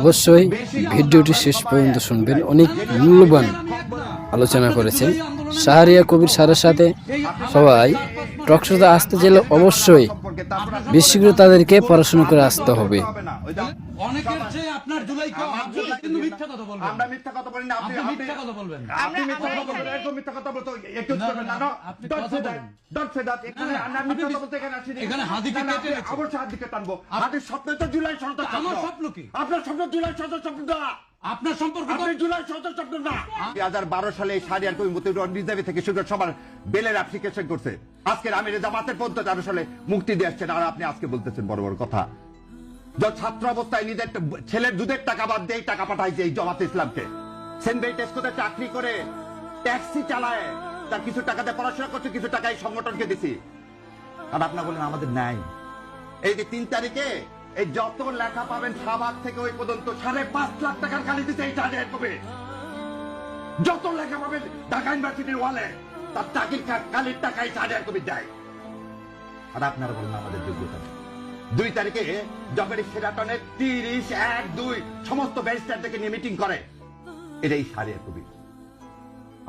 অবশ্যই ভিডিওটি শেষ পর্যন্ত শুনবেন। অনেক মূল্যবান আলোচনা করেছেন শাহরিয়ার কবির স্যারের সাথে। সবাই টকশোতে আসতে চাইলে অবশ্যই বেশি করে তাদেরকে পড়াশোনা করে আসতে হবে। অনেকের চেয়ে আপনার জুলাই কিন্তু মিথ্যা কথা বলবেন। আমরা মিথ্যা কথা বলি না, আপনি মিথ্যা কথা বলবেন। আপনি মিথ্যা কথা বলবেন, এরকম মিথ্যা কথা বলতে একটু করবেন না। ডট সে দ্যাট এখানে আমরা মিথ্যা কথা বলতে এখানে আসিনি। এখানে হাদিকে কেটে গেছে। অবশ্যই হাদিকে টানবো। হাদির স্বপ্ন তো জুলাই সরকার স্বপ্ন। আমার স্বপ্ন কি? আপনার স্বপ্ন জুলাই সরকার স্বপ্ন না। আপনার সম্পর্ক তো আপনি জুলাই সরকার স্বপ্ন না। 2012 সালে শাহরিয়ার কবির মতিউর রিজার্ভে থেকে শুরু করে সবার বেলের অ্যাপ্লিকেশন করছে। আজকের আমিরে জামাতের 13 সালে মুক্তি দিয়ে আসছেন, আর আপনি আজকে বলতেছেন বড় বড় কথা। ছাত্র অবস্থায় নিজের ছেলের দুধের টাকা বাদ দিয়ে টাকা পাঠাইছে এই জামাতে ইসলামকে। সেন্ট টেস্কোতে চাকরি করে ট্যাক্সি চালায়, তার কিছু টাকাতে পড়াশোনা করছে, কিছু টাকা এই সংগঠনকে দিছি। আর আপনার বলেন আমাদের নাই। এই যে 3 তারিখে এই যত লেখা পাবেন শাহবাগ থেকে ওই পর্যন্ত 5.5 লাখ টাকার খালি দিতে এই টাকা কবে যত লেখা পাবেন ঢাকা ইউনিভার্সিটির ওয়ালে তার চাকরির কালির টাকায় শাহরিয়ার কবির দেয়। আর আপনারা বলেন আমাদের যোগ্যতা। 2 তারিখে যখন সেরাটনের 30, 1, 2 সমস্ত ব্যারিস্টার থেকে নিয়ে মিটিং করে, এটাই শাহরিয়ার কবির।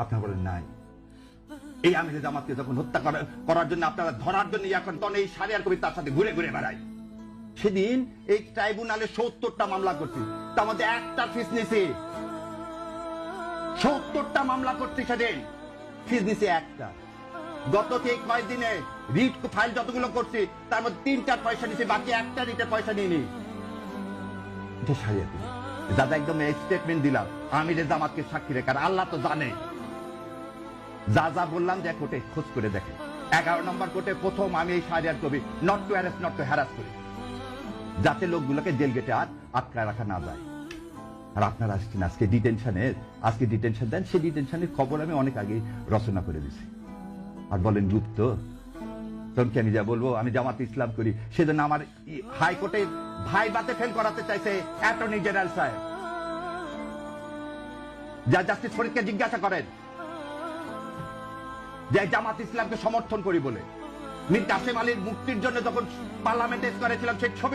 আপনারা বলেন নাই। এই আমিরে জামাতকে যখন হত্যা করার জন্য আপনারা ধরার জন্য এখন তখন এই শাহরিয়ার কবির তার সাথে ঘুরে ঘুরে বেড়ায়। সেদিন এই ট্রাইব্যুনালে 70টা মামলা করছি, তার মধ্যে একটা ফিস নিছি। 70টা মামলা করছি, সেদিন ফিস নিছি একটা। গত কয়েকদিনে রিট ফাইল যতগুলো করছি তার মধ্যে 3টার পয়সা নিছি, বাকি একটা রিটের পয়সা নিইনি। এটা শাহরিয়ার কবির। দাদা একদম স্টেটমেন্ট দিলাম আমিরে জামাতকে সাক্ষী রেখে। আল্লাহ তো জানে যা যা বললাম, যে কোর্টে খোঁজ করে দেখে 11 নম্বর কোর্টে প্রথম আমি এই Shahriar Kabir not to arrest not to harass করি, যাতে লোকগুলোকে জেল গেটে আটকায় রাখা না যায়। আর আপনারা আসছেন আজকে ডিটেনশন দেন। সেই ডিটেনশনের খবর আমি অনেক আগে রচনা করে দিছি। আর বলেন গুপ্ত, তখন কি আমি যা বলবো আমি জামাত ইসলাম করি? সেজন্য আমার হাইকোর্টে ভাইবাতে ফেল করাতে চাইছে অ্যাটর্নি জেনারেল সাহেব। যা জাস্টিস ফরিদকে জিজ্ঞাসা করেন যে জামাত ইসলামকে সমর্থন করি বলে। মীর কাসেম আলীর মুক্তির জন্য যখন পার্লামেন্টে করেছিলাম সেই ছবি